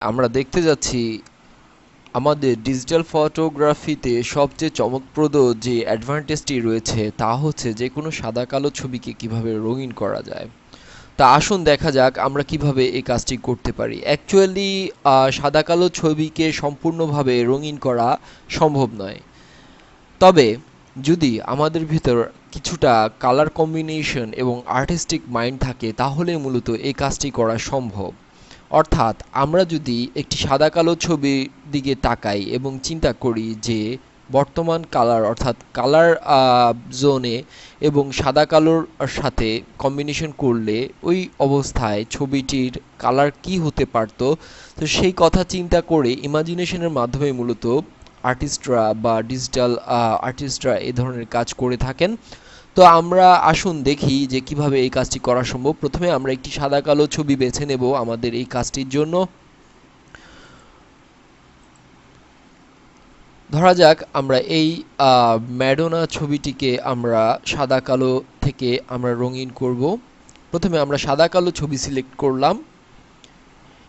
আমরা দেখতে যাচ্ছি আমাদের ডিজিটাল ফটোগ্রাফিতে সবচেয়ে চমকপ্রদ যে অ্যাডভান্টেজটি রয়েছে তা হচ্ছে যে কোনো সাদা কালো ছবিকে কিভাবে রঙিন করা যায়। তা আসুন দেখা যাক আমরা কিভাবে এই কাজটি করতে পারি। অ্যাকচুয়ালি সাদা কালো ছবিকে সম্পূর্ণভাবে রঙিন করা সম্ভব নয়, তবে যদি আমাদের ভিতর কিছুটা কালার কম্বিনেশন এবং আর্টিস্টিক মাইন্ড থাকে তাহলে মূলত এই কাজটি করা সম্ভব। অর্থাৎ আমরা যদি একটি সাদা কালো ছবির দিকে তাকাই এবং চিন্তা করি যে বর্তমান কালার অর্থাৎ কালার জোনে এবং সাদা কালোর সাথে কম্বিনেশন করলে ওই অবস্থায় ছবিটির কালার কি হতে পারতো, তো সেই কথা চিন্তা করে ইমাজিনেশনের মাধ্যমে মূলত আর্টিস্টরা বা ডিজিটাল আর্টিস্টরা এ ধরনের কাজ করে থাকেন। তো আমরা আসুন দেখি যে কিভাবে এই কাজটি করা সম্ভব। প্রথমে আমরা একটি সাদা কালো ছবি বেছে নেব আমাদের এই কাজটির জন্য। ধরা যাক আমরা এই ম্যাডোনা ছবিটিকে আমরা সাদা কালো থেকে আমরা রঙিন করব। প্রথমে আমরা সাদা কালো ছবি সিলেক্ট করলাম।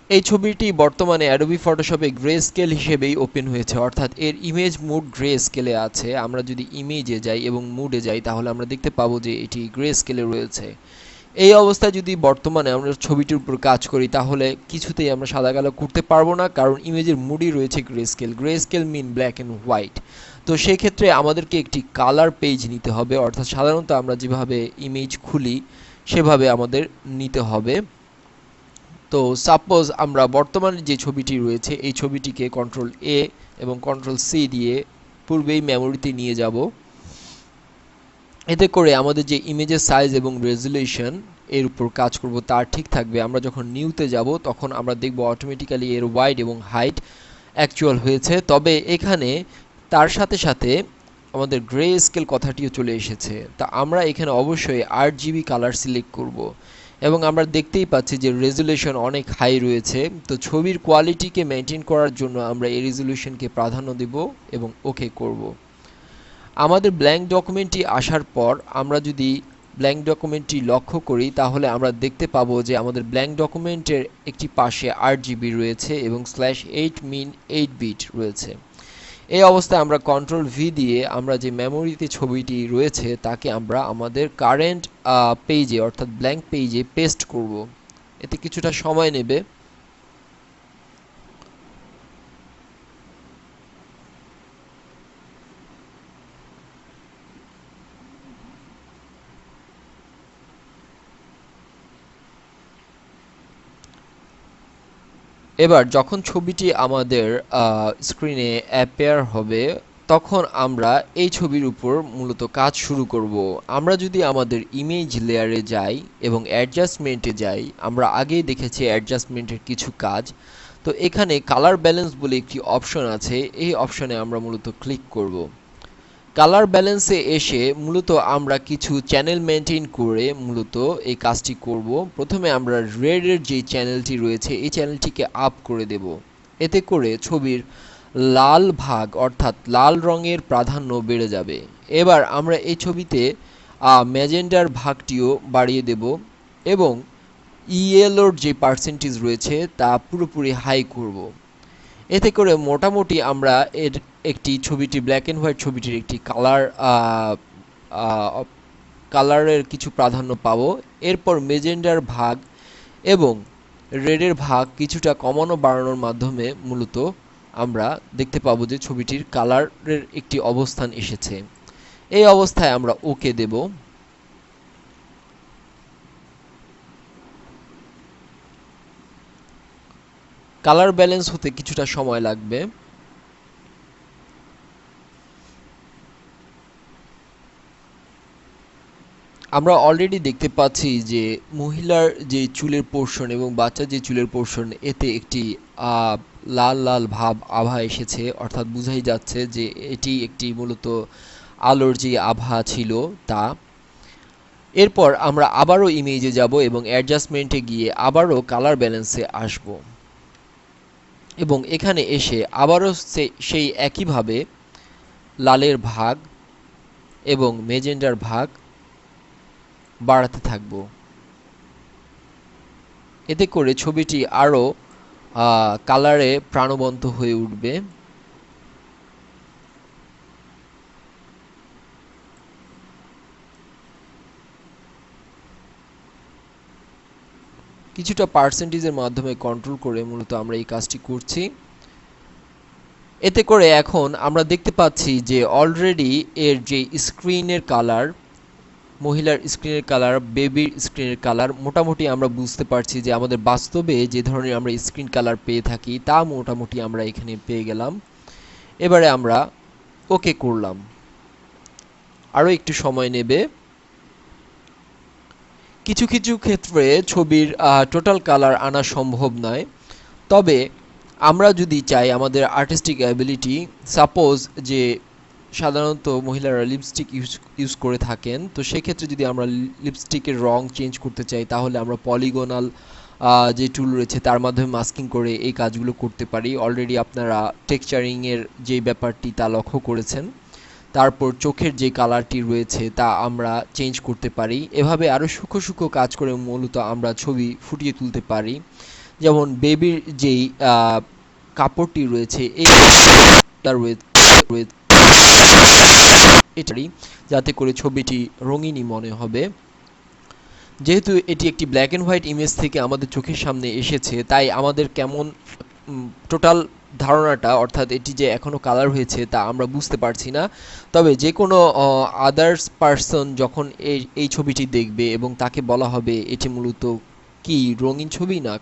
এই ছবিটি বর্তমানে অ্যাডোবি ফটোশপে গ্রে স্কেল হিসেবেই ওপেন হয়েছে, অর্থাৎ এর ইমেজ মুড গ্রে স্কেলে আছে। আমরা যদি ইমেজে যাই এবং মুডে যাই তাহলে আমরা দেখতে পাবো যে এটি গ্রে স্কেলে রয়েছে। এই অবস্থায় যদি বর্তমানে আমরা ছবিটির উপর কাজ করি তাহলে কিছুতেই আমরা সাদা কালো করতে পারবো না, কারণ ইমেজের মুডই রয়েছে grey scale. Grey scale mean black and white. তো সেই ক্ষেত্রে আমাদেরকে একটি কালার পেজ নিতে হবে, অর্থাৎ সাধারণত আমরা যেভাবে ইমেজ খুলি সেভাবে আমাদের নিতে হবে। তো সাপোজ আমরা বর্তমানে যে ছবিটি রয়েছে এই ছবিটিকে কন্ট্রোল এ এবং কন্ট্রোল সি দিয়ে পূর্বেই মেমোরিতে নিয়ে যাব। এতে করে আমাদের যে ইমেজের সাইজ এবং রেজুলেশন এর উপর কাজ করব তার ঠিক থাকবে। আমরা যখন নিউতে যাব তখন আমরা দেখব অটোমেটিক্যালি এর ওয়াইড এবং হাইট অ্যাকচুয়াল হয়েছে। তবে এখানে তার সাথে সাথে আমাদের গ্রে স্কেল কথাটিও চলে এসেছে। তা আমরা এখানে অবশ্যই 8 GB কালার সিলেক্ট করব এবং আমরা দেখতেই পাচ্ছি যে রেজুলেশন অনেক হাই রয়েছে। তো ছবির কোয়ালিটিকে মেনটেন করার জন্য আমরা এই রেজুলেশনকে প্রাধান্য দেব এবং ওকে করব। আমাদের ব্ল্যাঙ্ক ডকুমেন্টটি আসার পর আমরা যদি ব্ল্যাঙ্ক ডকুমেন্টটি লক্ষ্য করি তাহলে আমরা দেখতে পাবো যে আমাদের ব্ল্যাঙ্ক ডকুমেন্টের একটি পাশে 8 GB রয়েছে এবং /8 মিন 8 বিট রয়েছে। এই অবস্থায় আমরা কন্ট্রোল ভি দিয়ে আমরা যে মেমোরিতে ছবিটি রয়েছে তাকে আমরা আমাদের কারেন্ট পেজে অর্থাৎ ব্ল্যাঙ্ক পেজে পেস্ট করব। এতে কিছুটা সময় নেবে। এবার যখন ছবিটি আমাদের স্ক্রিনে অ্যাপেয়ার হবে তখন আমরা এই ছবির উপর মূলত কাজ শুরু করব। আমরা যদি আমাদের ইমেজ লেয়ারে যাই এবং অ্যাডজাস্টমেন্টে যাই, আমরা আগেই দেখেছি অ্যাডজাস্টমেন্টের কিছু কাজ। তো এখানে কালার ব্যালেন্স বলে একটি অপশন আছে, এই অপশনে আমরা মূলত ক্লিক করব। কালার ব্যালেন্সে এসে মূলত আমরা কিছু চ্যানেল মেনটেন করে মূলত এই কাজটি করব। প্রথমে আমরা রেডের যে চ্যানেলটি রয়েছে এই চ্যানেলটিকে আপ করে দেব। এতে করে ছবির লাল ভাগ অর্থাৎ লাল রঙের প্রাধান্য বেড়ে যাবে। এবার আমরা এই ছবিতে ম্যাজেন্ডার ভাগটিও বাড়িয়ে দেব এবং ইয়েলোর যে পার্সেন্টেজ রয়েছে তা পুরোপুরি হাই করব। এতে করে মোটামুটি আমরা এর একটি ছবিটি ব্ল্যাক অ্যান্ড হোয়াইট ছবিটির একটি কালারের কিছু প্রাধান্য পাবো। এরপর মেজেন্ডার ভাগ এবং রেডের ভাগ কিছুটা কমানো বাড়ানোর মাধ্যমে মূলত আমরা দেখতে পাবো যে ছবিটির কালারের একটি অবস্থান এসেছে। এই অবস্থায় আমরা ওকে দেব। কালার ব্যালেন্স হতে কিছুটা সময় লাগবে। আমরা অলরেডি দেখতে পাচ্ছি যে মহিলার যে চুলের পোর্শন এবং বাচ্চার যে চুলের পোর্শন এতে একটি লাল লাল ভাব আভা এসেছে, অর্থাৎ বোঝাই যাচ্ছে যে এটি একটি মূলত আলোর যে আভা ছিল তা। এরপর আমরা আবারও ইমেজে যাব এবং অ্যাডজাস্টমেন্টে গিয়ে আবারও কালার ব্যালেন্সে আসব এবং এখানে এসে আবারও সেই একইভাবে লালের ভাগ এবং মেজেন্ডার ভাগ বাড়াতে থাকব। এতে করে ছবিটি আরও কালারে প্রাণবন্ত হয়ে উঠবে। কিছুটা পার্সেন্টেজের মাধ্যমে কন্ট্রোল করে মূলত আমরা এই কাজটি করছি। এতে করে এখন আমরা দেখতে পাচ্ছি যে অলরেডি এর যে স্ক্রিনের কালার, মহিলার স্ক্রিনের কালার, বেবির স্ক্রিনের কালার, মোটামুটি আমরা বুঝতে পারছি যে আমাদের বাস্তবে যে ধরনের আমরা স্ক্রিন কালার পেয়ে থাকি তা মোটামুটি আমরা এখানে পেয়ে গেলাম। এবারে আমরা ওকে করলাম। আরও একটু সময় নেবে। কিছু কিছু ক্ষেত্রে ছবির টোটাল কালার আনা সম্ভব নয়, তবে আমরা যদি চাই আমাদের আর্টিস্টিক অ্যাবিলিটি, সাপোজ যে সাধারণত মহিলারা লিপস্টিক ইউজ করে থাকেন, তো সেক্ষেত্রে যদি আমরা লিপস্টিকের রং চেঞ্জ করতে চাই তাহলে আমরা পলিগোনাল যে টুল রয়েছে তার মাধ্যমে মাস্কিং করে এই কাজগুলো করতে পারি। অলরেডি আপনারা টেক্সচারিংয়ের যে ব্যাপারটি তা লক্ষ্য করেছেন। তারপর চোখের যে কালারটি রয়েছে তা আমরা চেঞ্জ করতে পারি। এভাবে আরও সূক্ষ্ম সূক্ষ্ম কাজ করে মূলত আমরা ছবি ফুটিয়ে তুলতে পারি। যেমন বেবির যেই কাপড়টি রয়েছে এই এটারই, যাতে করে ছবিটি রঙিনই মনে হবে। যেহেতু এটি একটি ব্ল্যাক অ্যান্ড হোয়াইট ইমেজ থেকে আমাদের চোখের সামনে এসেছে, তাই আমাদের কেমন টোটাল ধারণাটা, অর্থাৎ এটি যে এখনও কালার হয়েছে তা আমরা বুঝতে পারছি না। তবে যে কোনো আদার্স পারসন যখন এই ছবিটি দেখবে এবং তাকে বলা হবে এটি মূলত কি রঙিন ছবি না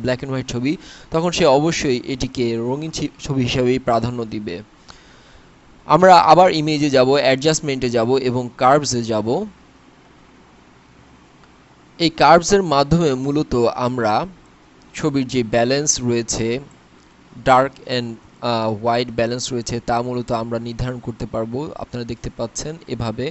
ব্ল্যাক অ্যান্ড হোয়াইট ছবি, তখন সে অবশ্যই এটিকে রঙিন ছবি হিসাবেই প্রাধান্য দিবে। আমরা আবার ইমেজে যাব, অ্যাডজাস্টমেন্টে যাব এবং কার্ভসে যাব। এই কার্ভসের মাধ্যমে মূলত আমরা ছবির যে ব্যালেন্স রয়েছে, ডার্ক অ্যান্ড হোয়াইট ব্যালেন্স রয়েছে তা মূলত আমরা নির্ধারণ করতে পারবো। আপনারা দেখতে পাচ্ছেন এভাবে।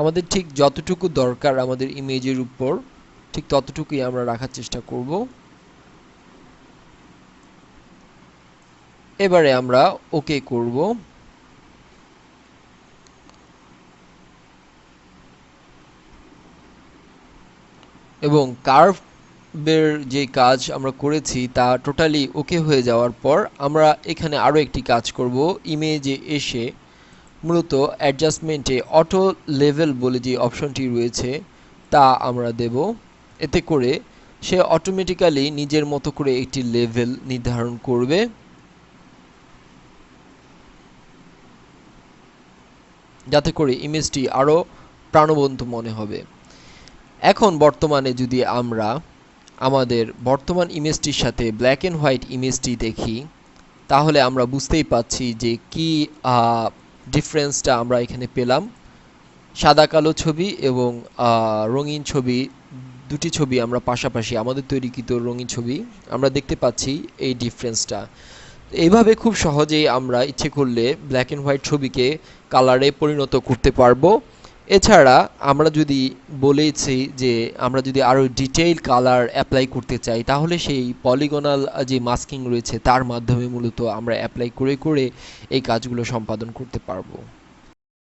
আমাদের ঠিক যতটুকু দরকার আমাদের ইমেজের উপর, ঠিক ততটুকুই আমরা রাখার চেষ্টা করব। এবারে আমরা ওকে করব। এবং কার্ভের যে কাজ আমরা করেছি তা টোটালি ওকে হয়ে যাওয়ার পর আমরা এখানে আরও একটি কাজ করব। ইমেজে এসে মূলত অ্যাডজাস্টমেন্টে অটো লেভেল বলে যে অপশনটি রয়েছে তা আমরা দেব। এতে করে সে অটোমেটিক্যালি নিজের মতো করে একটি লেভেল নির্ধারণ করবে, যাতে করে ইমেজটি আরও প্রাণবন্ত মনে হবে। এখন বর্তমানে যদি আমরা আমাদের বর্তমান ইমেজটির সাথে ব্ল্যাক অ্যান্ড হোয়াইট ইমেজটি দেখি, তাহলে আমরা বুঝতেই পাচ্ছি যে কি ডিফারেন্সটা আমরা এখানে পেলাম। সাদা কালো ছবি এবং রঙিন ছবি, দুটি ছবি আমরা পাশাপাশি আমাদের তৈরিকৃত রঙিন ছবি আমরা দেখতে পাচ্ছি এই ডিফারেন্সটা। এইভাবে খুব সহজেই আমরা ইচ্ছে করলে ব্ল্যাক অ্যান্ড হোয়াইট ছবিকে কালারে পরিণত করতে পারবো। এছাড়া আমরা যদি বলেছি যে আমরা যদি আরও ডিটেইল কালার অ্যাপ্লাই করতে চাই, তাহলে সেই পলিগনাল যে মাস্কিং রয়েছে তার মাধ্যমে মূলত আমরা অ্যাপ্লাই করে করে এই কাজগুলো সম্পাদন করতে পারবো।